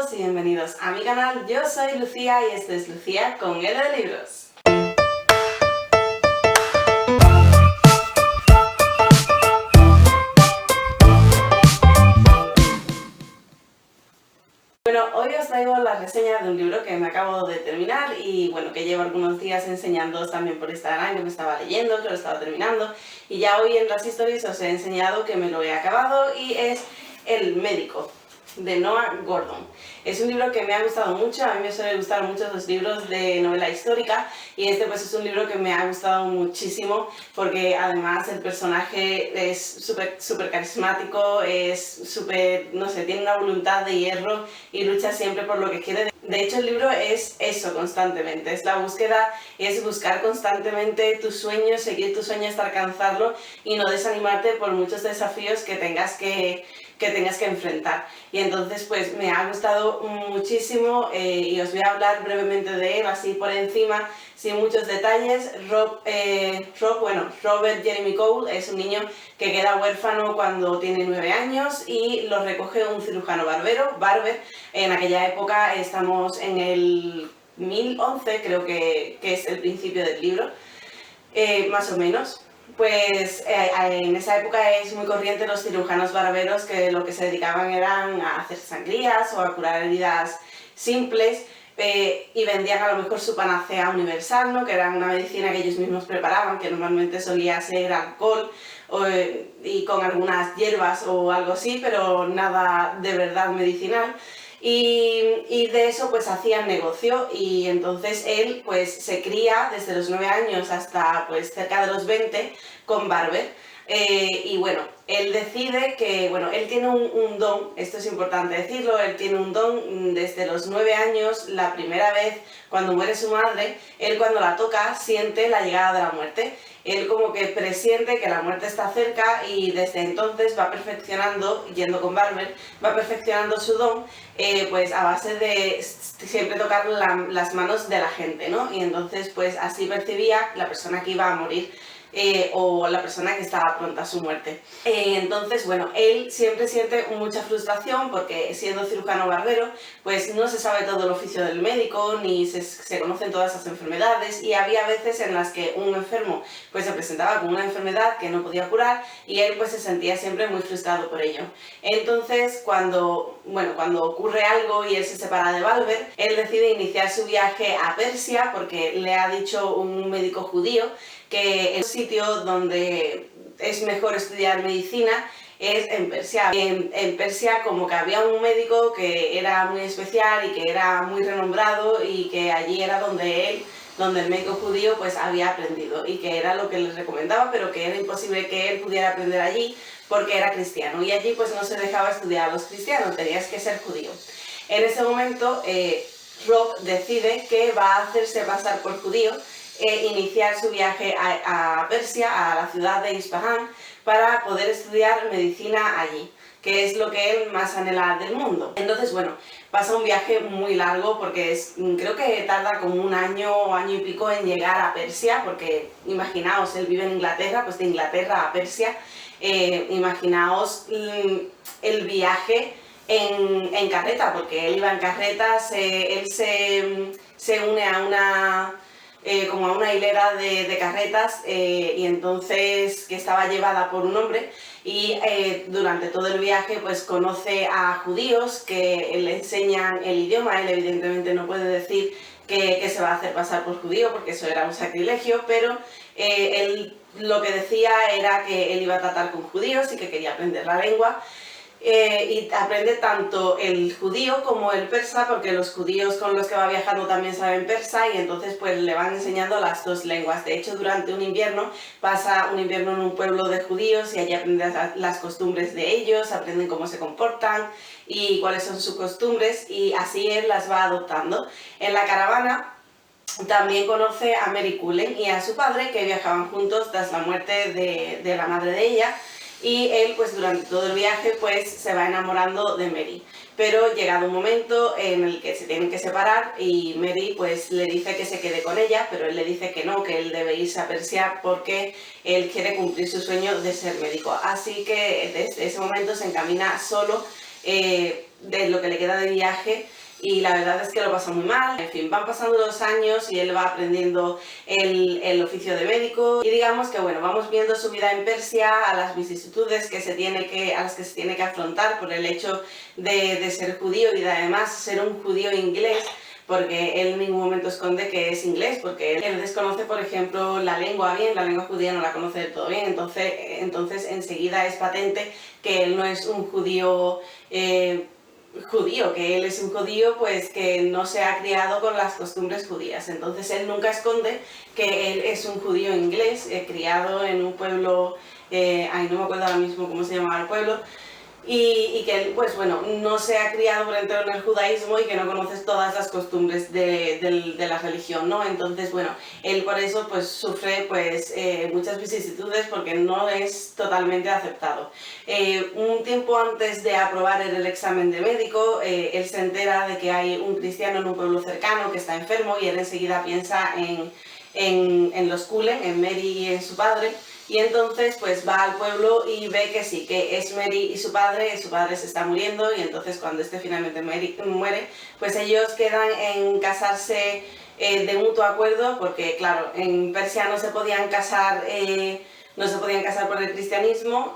todos y bienvenidos a mi canal. Yo soy Lucía y esto es Lucía con L de Libros. Bueno, hoy os traigo la reseña de un libro que me acabo de terminar y bueno, que llevo algunos días enseñándoos también por Instagram, que me estaba leyendo, que lo estaba terminando, y ya hoy en las stories os he enseñado que me lo he acabado y es El médico, de Noah Gordon. Es un libro que me ha gustado mucho. A mí me suelen gustar mucho los libros de novela histórica y este pues es un libro que me ha gustado muchísimo porque además el personaje es súper carismático, es súper, no sé, tiene una voluntad de hierro y lucha siempre por lo que quiere. De hecho el libro es eso constantemente, es la búsqueda, es buscar constantemente tus sueños, seguir tus sueños hasta alcanzarlo y no desanimarte por muchos desafíos que tengas que enfrentar. Y entonces pues me ha gustado muchísimo y os voy a hablar brevemente de él, así por encima, sin muchos detalles. Robert Jeremy Cole es un niño que queda huérfano cuando tiene 9 años y lo recoge un cirujano barber. En aquella época, estamos en el 1011, creo que es el principio del libro, más o menos. Pues en esa época es muy corriente los cirujanos barberos que lo que se dedicaban eran a hacer sangrías o a curar heridas simples y vendían a lo mejor su panacea universal, ¿no? Que era una medicina que ellos mismos preparaban, que normalmente solía ser alcohol y con algunas hierbas o algo así, pero nada de verdad medicinal. Y de eso pues hacían negocio y entonces él pues se cría desde los 9 años hasta pues cerca de los 20 con Barber. Y bueno, él decide que, bueno, él tiene un don, esto es importante decirlo, él tiene un don desde los 9 años, la primera vez cuando muere su madre, él cuando la toca siente la llegada de la muerte. Él como que presiente que la muerte está cerca y desde entonces va perfeccionando, yendo con Barber, va perfeccionando su don pues a base de siempre tocar las manos de la gente, ¿no? Y entonces pues así percibía la persona que iba a morir. O la persona que estaba pronta a su muerte. Entonces, bueno, él siempre siente mucha frustración porque siendo cirujano barbero, pues no se sabe todo el oficio del médico, ni se conocen todas esas enfermedades y había veces en las que un enfermo pues se presentaba con una enfermedad que no podía curar y él pues se sentía siempre muy frustrado por ello. Entonces, cuando ocurre algo y él se separa de Barber, él decide iniciar su viaje a Persia porque le ha dicho un médico judío que el sitio donde es mejor estudiar medicina es en Persia. En Persia como que había un médico que era muy especial y que era muy renombrado y que allí era donde el médico judío pues había aprendido y que era lo que les recomendaba, pero que era imposible que él pudiera aprender allí porque era cristiano y allí pues no se dejaba estudiar a los cristianos, tenías que ser judío. En ese momento Rob decide que va a hacerse pasar por judío iniciar su viaje a Persia, a la ciudad de Isfahan, para poder estudiar medicina allí, que es lo que él más anhela del mundo. Entonces, bueno, pasa un viaje muy largo porque creo que tarda como un año o año y pico en llegar a Persia, porque imaginaos, él vive en Inglaterra, pues de Inglaterra a Persia, imaginaos el viaje en carreta, porque él iba en carreta, él se une a como a una hilera de carretas y entonces que estaba llevada por un hombre y durante todo el viaje pues conoce a judíos que le enseñan el idioma. Él evidentemente no puede decir que se va a hacer pasar por judío porque eso era un sacrilegio, pero él lo que decía era que él iba a tratar con judíos y que quería aprender la lengua. Y aprende tanto el judío como el persa porque los judíos con los que va viajando también saben persa y entonces pues le van enseñando las dos lenguas. De hecho, durante un invierno pasa un invierno en un pueblo de judíos y allí aprende las costumbres de ellos, aprenden cómo se comportan y cuáles son sus costumbres y así él las va adoptando. En la caravana también conoce a Mary Cullen y a su padre, que viajaban juntos tras la muerte de la madre de ella. Y él pues durante todo el viaje pues se va enamorando de Mary, pero llegado un momento en el que se tienen que separar y Mary pues le dice que se quede con ella, pero él le dice que no, que él debe irse a Persia porque él quiere cumplir su sueño de ser médico. Así que desde ese momento se encamina solo de lo que le queda de viaje, y la verdad es que lo pasa muy mal. En fin, van pasando los años y él va aprendiendo el oficio de médico, y digamos que bueno, vamos viendo su vida en Persia, a las vicisitudes a las que se tiene que afrontar por el hecho de ser judío y de además ser un judío inglés, porque él en ningún momento esconde que es inglés, porque él desconoce, por ejemplo, la lengua judía no la conoce del todo bien, entonces enseguida es patente que él no es un judío judío, que él es un judío pues que no se ha criado con las costumbres judías. Entonces él nunca esconde que él es un judío inglés, criado en un pueblo, ay, no me acuerdo ahora mismo cómo se llamaba el pueblo, y que él, pues bueno, no se ha criado por entero en el judaísmo y que no conoces todas las costumbres de la religión, ¿no? Entonces, bueno, él por eso pues sufre pues muchas vicisitudes porque no es totalmente aceptado. Un tiempo antes de aprobar el examen de médico, él se entera de que hay un cristiano en un pueblo cercano que está enfermo, y él enseguida piensa en los Cullen, en Mary y en su padre. Y entonces pues va al pueblo y ve que sí, que es Mary y su padre se está muriendo, y entonces cuando finalmente Mary muere, pues ellos quedan en casarse de mutuo acuerdo, porque claro, en Persia no se podían casar por el cristianismo,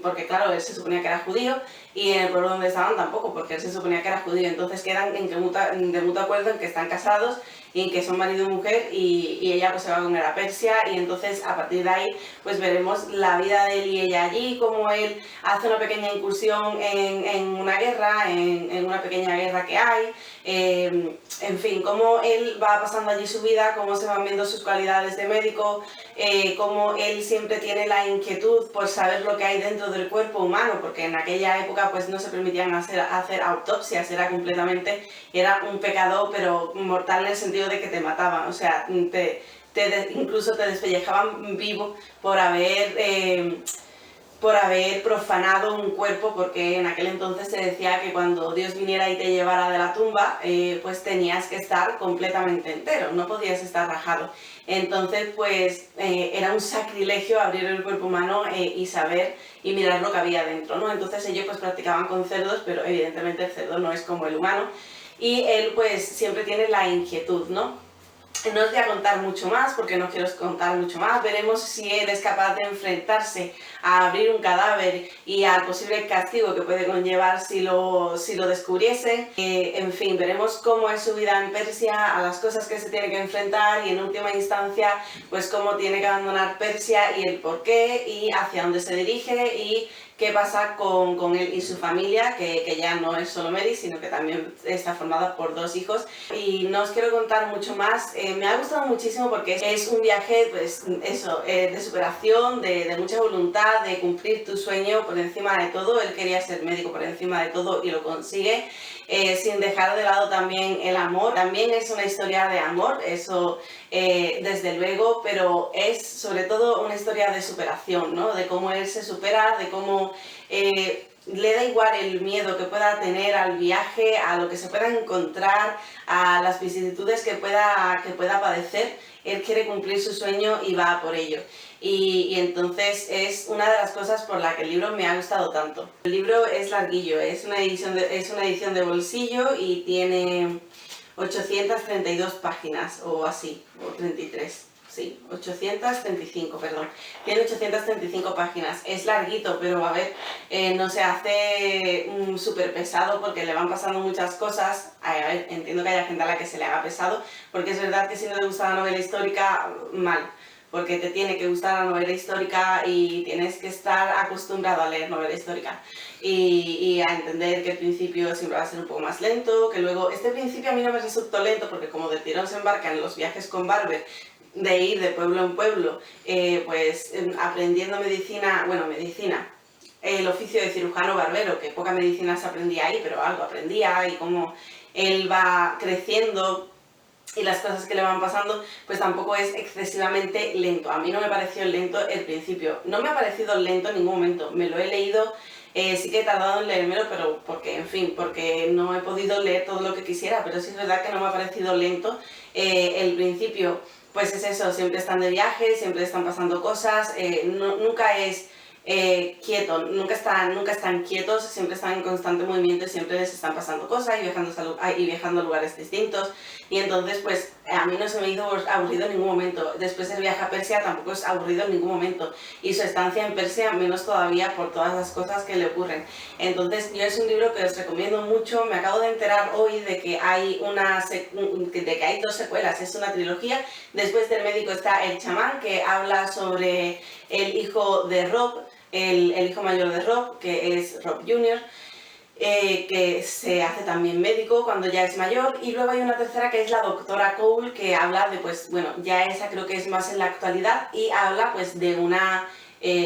porque claro, él se suponía que era judío, y en el pueblo donde estaban tampoco, porque él se suponía que era judío. Entonces quedan de mutuo acuerdo en que están casados y en que son marido y mujer, y ella pues se va con él a Persia, y entonces a partir de ahí pues veremos la vida de él y ella allí, cómo él hace una pequeña incursión en una guerra, en una pequeña guerra que hay, en fin, cómo él va pasando allí su vida, cómo se van viendo sus cualidades de médico, cómo él siempre tiene la inquietud por saber lo que hay dentro del cuerpo humano, porque en aquella época pues no se permitían hacer autopsias, era un pecado, pero mortal en el sentido de que te mataban, o sea, incluso te despellejaban vivo por haber profanado un cuerpo, porque en aquel entonces se decía que cuando Dios viniera y te llevara de la tumba, pues tenías que estar completamente entero, no podías estar rajado. Entonces pues era un sacrilegio abrir el cuerpo humano y saber y mirar lo que había dentro, ¿no? Entonces ellos pues practicaban con cerdos, pero evidentemente el cerdo no es como el humano, y él pues siempre tiene la inquietud, ¿no? No os voy a contar mucho más porque no quiero contar mucho más. Veremos si él es capaz de enfrentarse a abrir un cadáver y al posible castigo que puede conllevar si lo descubriesen. En fin, veremos cómo es su vida en Persia, a las cosas que se tiene que enfrentar, y en última instancia pues cómo tiene que abandonar Persia y el por qué y hacia dónde se dirige, y qué pasa con él y su familia, que ya no es solo Mary, sino que también está formada por 2 hijos. Y no os quiero contar mucho más. Me ha gustado muchísimo porque es un viaje, pues eso, de superación, de mucha voluntad, de cumplir tu sueño por encima de todo. Él quería ser médico por encima de todo y lo consigue, sin dejar de lado también el amor. También es una historia de amor, eso desde luego, pero es sobre todo una historia de superación, ¿no? De cómo él se supera, de cómo le da igual el miedo que pueda tener al viaje, a lo que se pueda encontrar, a las vicisitudes que pueda padecer. Él quiere cumplir su sueño y va por ello. Y entonces es una de las cosas por la que el libro me ha gustado tanto. El libro es larguillo, es una edición de bolsillo y tiene 832 páginas o así, o 33. Sí, 835, perdón. Tiene 835 páginas. Es larguito, pero a ver, no se hace súper pesado porque le van pasando muchas cosas. A ver, entiendo que haya gente a la que se le haga pesado, porque es verdad que si no te gusta la novela histórica, mal. Porque te tiene que gustar la novela histórica y tienes que estar acostumbrado a leer novela histórica y a entender que el principio siempre va a ser un poco más lento, que luego este principio a mí no me resultó lento porque como del tirón se embarca en los viajes con Barber, de ir de pueblo en pueblo, pues aprendiendo medicina, el oficio de cirujano barbero, que poca medicina se aprendía ahí, pero algo aprendía, y como él va creciendo y las cosas que le van pasando, pues tampoco es excesivamente lento. A mí no me pareció lento el principio, no me ha parecido lento en ningún momento, me lo he leído, sí que he tardado en leérmelo, pero porque no he podido leer todo lo que quisiera, pero sí es verdad que no me ha parecido lento el principio. Pues es eso, siempre están de viaje, siempre están pasando cosas, nunca es quieto, nunca están quietos, siempre están en constante movimiento y siempre les están pasando cosas y viajando a lugares distintos. Y entonces, pues, a mí no se me hizo aburrido en ningún momento. Después el viaje a Persia tampoco es aburrido en ningún momento. Y su estancia en Persia menos todavía por todas las cosas que le ocurren. Entonces, yo es un libro que os recomiendo mucho. Me acabo de enterar hoy de que hay dos secuelas, es una trilogía. Después del médico está El chamán, que habla sobre el hijo de Rob, el hijo mayor de Rob, que es Rob Jr., que se hace también médico cuando ya es mayor. Y luego hay una tercera que es la doctora Cole, que habla de, pues, bueno, ya esa creo que es más en la actualidad, y habla pues de una,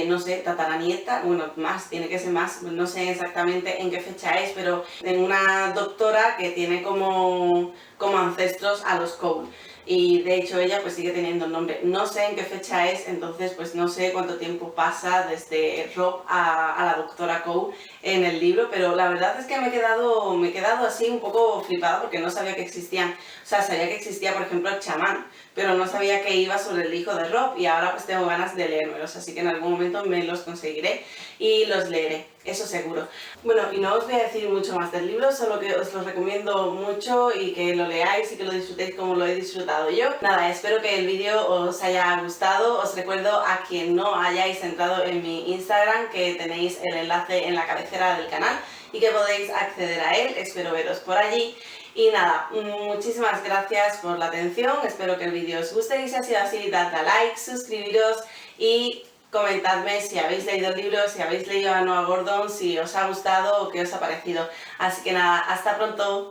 no sé, tataranieta, bueno, más, tiene que ser más, no sé exactamente en qué fecha es, pero en una doctora que tiene como ancestros a los Cole. Y de hecho ella pues sigue teniendo el nombre. No sé en qué fecha es, entonces pues no sé cuánto tiempo pasa desde Rob a la doctora Cole en el libro, pero la verdad es que me he quedado así un poco flipada porque no sabía que existían. O sea, sabía que existía, por ejemplo, el chamán, pero no sabía que iba sobre el hijo de Rob, y ahora pues tengo ganas de leérmelos, así que en algún momento me los conseguiré y los leeré, eso seguro. Bueno, y no os voy a decir mucho más del libro, solo que os lo recomiendo mucho y que lo leáis y que lo disfrutéis como lo he disfrutado yo. Nada, espero que el vídeo os haya gustado. Os recuerdo, a quien no hayáis entrado en mi Instagram, que tenéis el enlace en la cabecera del canal y que podéis acceder a él. Espero veros por allí. Y nada, muchísimas gracias por la atención, espero que el vídeo os guste, y si ha sido así, dadle a like, suscribiros y comentadme si habéis leído el libro, si habéis leído a Noah Gordon, si os ha gustado o qué os ha parecido. Así que nada, hasta pronto.